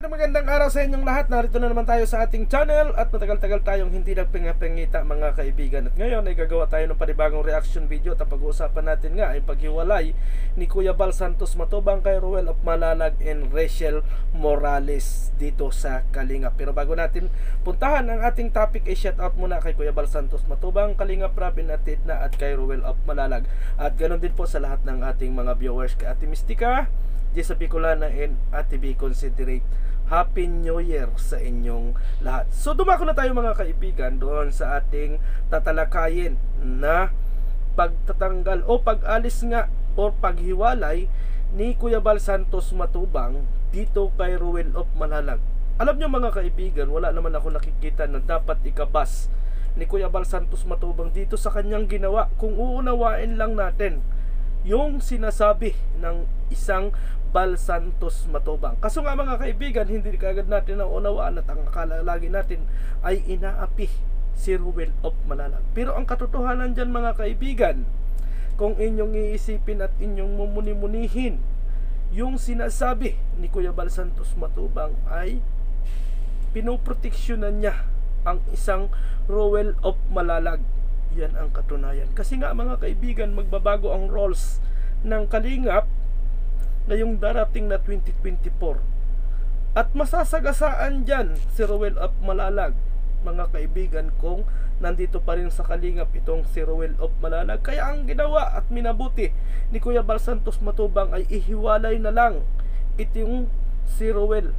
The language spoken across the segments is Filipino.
Magandang araw sa inyong lahat. Narito na naman tayo sa ating channel at matagal-tagal tayong hindi nagpingapingita mga kaibigan. At ngayon ay gagawa tayo ng panibagong reaction video at pag-uusapan natin nga ay paghiwalay ni Kuya Bal Santos Matubang kay Ruel of Malalag and Rachel Morales dito sa Kalingap. Pero bago natin puntahan ang ating topic, ay shout out muna kay Kuya Bal Santos Matubang, Kalingap, Robin Atid na at kay Ruel of Malalag. At ganoon din po sa lahat ng ating mga viewers, kay Ate Mystica, Jessa Bicolana and Ate B Considerate. Happy New Year sa inyong lahat. So dumako na tayo mga kaibigan doon sa ating tatalakayin na pagtatanggal o pag-alis nga o paghiwalay ni Kuya Bal Santos Matubang dito kay Ruel of Malalag. Alam nyo mga kaibigan, wala naman ako nakikita na dapat ikabas ni Kuya Bal Santos Matubang dito sa kanyang ginawa kung uunawain lang natin yung sinasabi ng isang Bal Santos Matubang. Kaso nga mga kaibigan, hindi kagad natin naunawaan at ang akala lagi natin ay inaapi si Ruel of Malalag. Pero ang katotohanan dyan mga kaibigan, kung inyong iisipin at inyong mumuni-munihin, yung sinasabi ni Kuya Bal Santos Matubang ay pinoproteksyonan niya ang isang Ruel of Malalag. Yan ang katunayan. Kasi nga mga kaibigan, magbabago ang roles ng Kalingap ngayong darating na 2024. At masasagasaan dyan si Ruel of Malalag, mga kaibigan, kung nandito pa rin sa Kalingap itong si Ruel of Malalag. Kaya ang ginawa at minabuti ni Kuya Bal Santos Matubang ay ihiwalay na lang itong si Ruel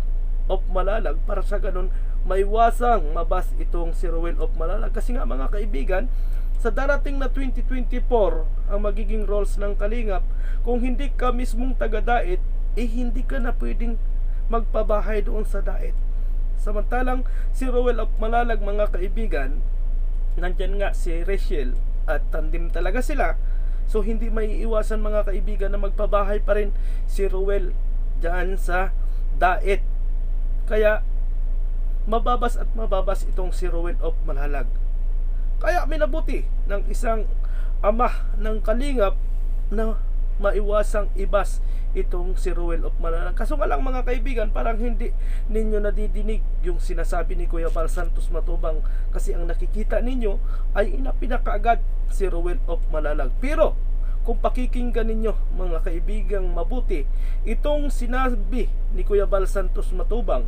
of Malalag para sa ganun maiwasang mabas itong si Ruel of Malalag. Kasi nga mga kaibigan, sa darating na 2024 ang magiging roles ng Kalingap, kung hindi ka mismong taga-dait, hindi ka na pwedeng magpabahay doon sa dait. Samantalang si Ruel of Malalag mga kaibigan, nandyan nga si Rachel at tandem talaga sila. So hindi may iwasan mga kaibigan na magpabahay pa rin si Ruel dyan sa dait. Kaya mababas at mababas itong si Ruel of Malalag. Kaya minabuti ng isang ama ng Kalingap na maiwasang ibas itong si Ruel of Malalag. Kaso nga lang mga kaibigan, parang hindi ninyo nadidinig yung sinasabi ni Kuya Bal Santos Matubang, kasi ang nakikita ninyo ay inapinakaagad si Ruel of Malalag. Pero kung pakikinggan ninyo mga kaibigang mabuti itong sinabi ni Kuya Bal Santos Matubang,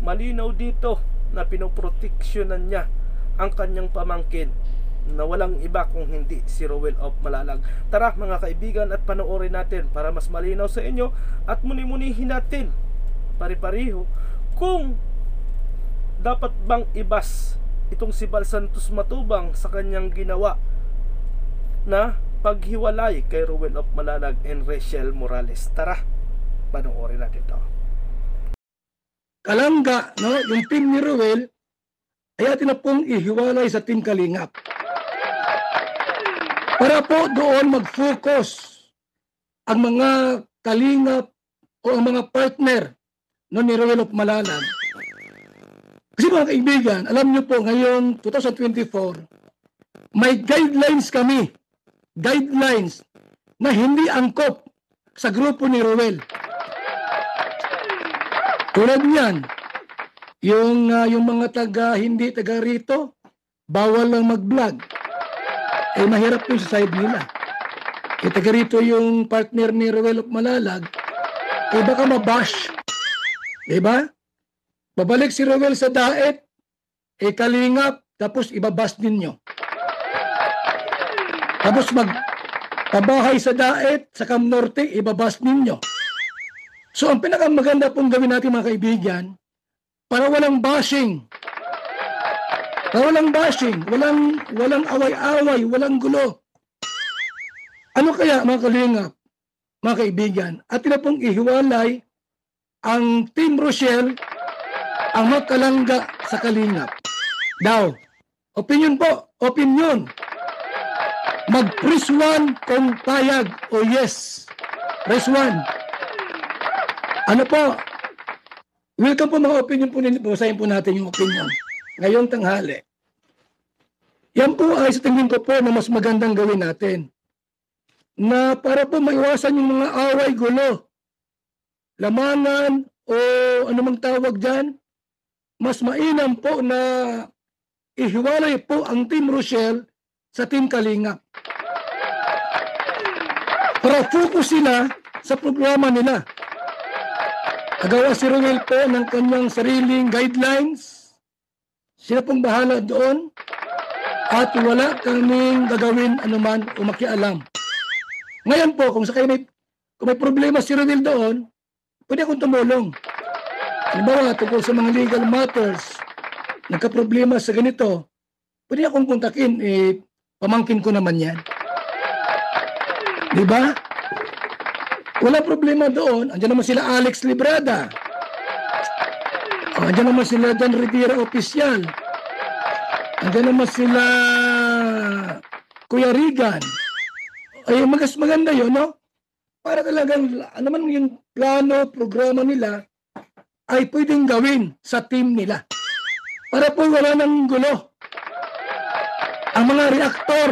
malinaw dito na pinoproteksyonan niya ang kanyang pamangkin na walang iba kung hindi si Ruel of Malalag. Tara mga kaibigan at panoorin natin para mas malinaw sa inyo at muni-munihin natin pari-pariho kung dapat bang ibas itong si Bal Santos Matubang sa kanyang ginawa na paghiwalay kay Ruel of Malalag and Rachel Morales. Tara, panoorin natin ito. Kalangga, no, yung team ni Ruel ay atin na pong ihiwalay sa team Kalingap. Para po doon mag-focus ang mga Kalingap o ang mga partner no, ni Ruel of Malalag. Kasi mga kaibigan, alam nyo po ngayon 2024, may guidelines kami. Guidelines na hindi angkop sa grupo ni Ruel. Tulad niyan, yung mga hindi taga rito, bawal lang mag-vlog. Mahirap yung sa side nila. Taga rito yung partner ni Ruel of Malalag, baka mabash. Diba? Babalik si Ruel sa daet, Kalingap, tapos ibabash ninyo. Tapos magpabahay sa daet, sa Cam Norte, ibabash ninyo. So ang pinakamaganda pong gawin natin mga kaibigan, para walang bashing. Para walang bashing, walang away-away, walang gulo. Ano kaya mga Kalingap, mga kaibigan, atin na pong ihiwalay ang Team Rochelle, ang magkalangga sa Kalingap. Daw, opinion po, opinion. Mag-press 1 kung payag o yes. Press 1. Ano po? Welcome po mga opinion po ninyo. Basahin po natin yung opinion ngayong tanghali. Yan po ay sa tingin ko po na mas magandang gawin natin. Na para po maiwasan yung mga away, gulo, lamanan o ano mang tawag dyan, mas mainam po na ihiwalay po ang Team Rochelle sa Team Kalingap. Para focus sila sa programa nila. Agawa si Ruel po ng kanyang sariling guidelines. Sila pong bahala doon at wala kaming gagawin anuman o makialam. Ngayon po, kung may problema si Ruel doon, pwede akong tumulong. Halimbawa, tungkol sa mga legal matters, nagka-problema sa ganito, pwede akong kontakin, pamangkin ko naman yan. Diba? Wala problema doon. Andiyan naman sila Alex Librada. Andiyan naman sila Dan Rivera Oficial. Andiyan naman sila Kuya Regan. Ay, maganda yun, no? Para talagang, ano man yung plano, programa nila, ay pwedeng gawin sa team nila. Para po wala ng gulo. Ang mga reaktor.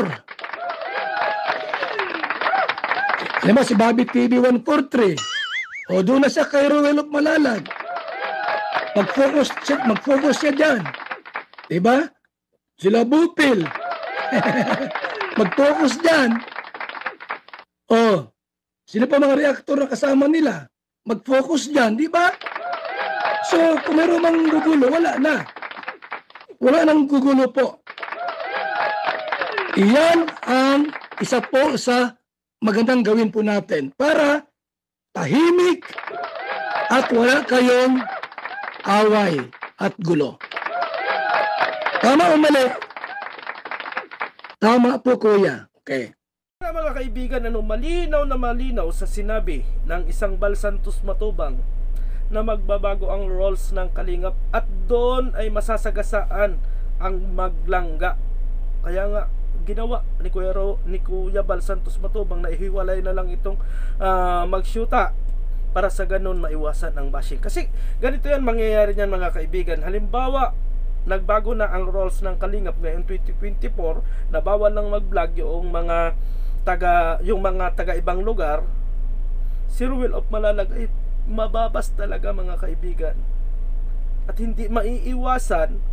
Alam mo, si Bobby TV 143. O doon na siya kay Ruel of Malalag. Mag-focus siya dyan. Diba? Sila Bupil. Mag-focus dyan. O, sila pa mga reaktor na kasama nila. Mag-focus dyan, diba? So, kung meron mang gugulo, wala na. Wala nang gugulo po. Iyan ang isa po sa magandang gawin po natin para tahimik at wala kayong away at gulo. Tama o mali? Tama po, kuya. Okay. Mga kaibigan, malinaw na malinaw sa sinabi ng isang Bal Santos Matubang na magbabago ang roles ng Kalingap at doon ay masasagasaan ang maglangga. Kaya nga ginawa ni Kuya Bal Santos Matubang na ihiwalay na lang itong magsyuta para sa ganun maiwasan ang bashing. Kasi ganito yan mangyayari niyan mga kaibigan. Halimbawa, nagbago na ang roles ng Kalingap ngayon 2024 na bawal lang mag-vlog yung mga taga ibang lugar. Si Ruel of Malalag ay mababas talaga mga kaibigan. At hindi maiiwasan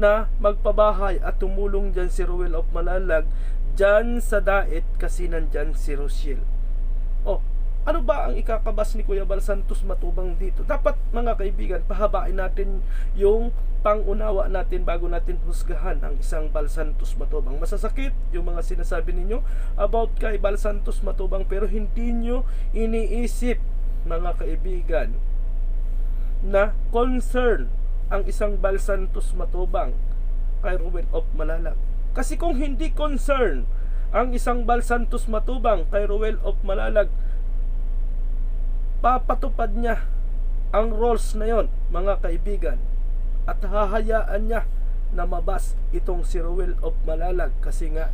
na magpabahay at tumulong dyan si Ruel of Malalag dyan sa Daet kasi nandyan si Rochelle. Oh, ano ba ang ikakabas ni Kuya Bal Santos Matubang dito? Dapat mga kaibigan, pahabain natin yung pangunawa natin bago natin husgahan ang isang Bal Santos Matubang. Masasakit yung mga sinasabi ninyo about kay Bal Santos Matubang pero hindi nyo iniisip mga kaibigan na concern ang isang Bal Santos Matubang kay Ruel of Malalag. Kasi kung hindi concern ang isang Bal Santos Matubang kay Ruel of Malalag, papatupad niya ang roles na yon mga kaibigan at hahayaan niya na mabas itong si Ruel of Malalag kasi nga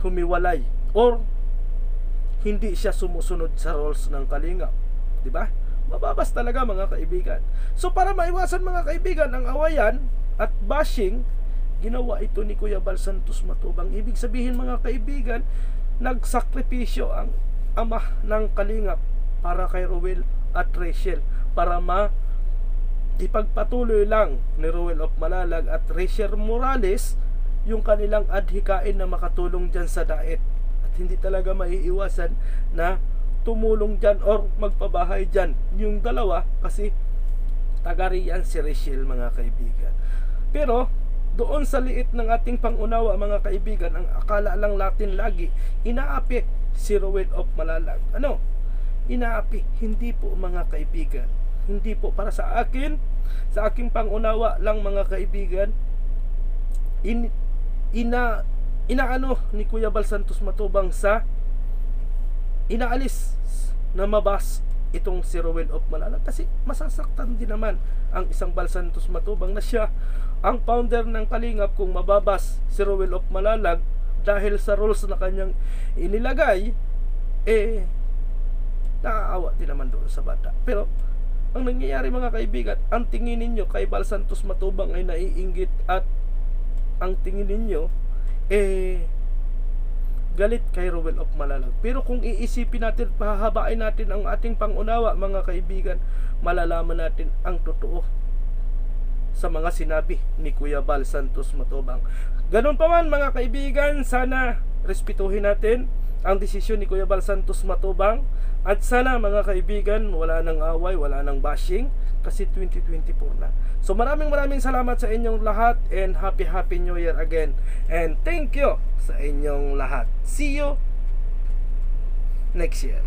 humiwalay or hindi siya sumusunod sa roles ng Kalingap, di ba? Mababas talaga mga kaibigan. So para maiwasan mga kaibigan ang awayan at bashing, ginawa ito ni Kuya Bal Santos Matubang. Ibig sabihin mga kaibigan, nagsakripisyo ang ama ng Kalingap para kay Ruel at Rachel para ipagpatuloy lang ni Ruel of Malalag at Rachel Morales yung kanilang adhikain na makatulong dyan sa Daet. At hindi talaga maiiwasan na tumulong dyan or magpabahay dyan yung dalawa kasi taga riyan si Rachel mga kaibigan. Pero doon sa liit ng ating pangunawa mga kaibigan, ang akala lang natin lagi inaapi si Ruel of Malalag. Ano? Inaapi. Hindi po mga kaibigan. Hindi po. Para sa akin, sa aking pangunawa lang mga kaibigan, inaano ni Kuya Bal Santos Matubang sa inaalis na mabas itong si Ruel of Malalag kasi masasaktan din naman ang isang Bal Santos Matubang na siya ang founder ng Kalingap. Kung mababas si Ruel of Malalag dahil sa rules na kanyang inilagay, naaawa din naman doon sa bata. Pero ang nangyayari mga kaibigan, ang tingin ninyo kay Bal Santos Matubang ay naiinggit at ang tingin ninyo galit kay Rowell of Malalag. Pero kung iisipin natin, pahahabain natin ang ating pangunawa, mga kaibigan, malalaman natin ang totoo sa mga sinabi ni Kuya Bal Santos Matubang. Ganun pa man, mga kaibigan, sana respetuhin natin ang desisyon ni Kuya Bal Santos Matubang, at sana, mga kaibigan, wala nang away, wala nang bashing, kasi 2024 na. So maraming salamat sa inyong lahat, and happy New Year again, and thank you sa inyong lahat. See you next year.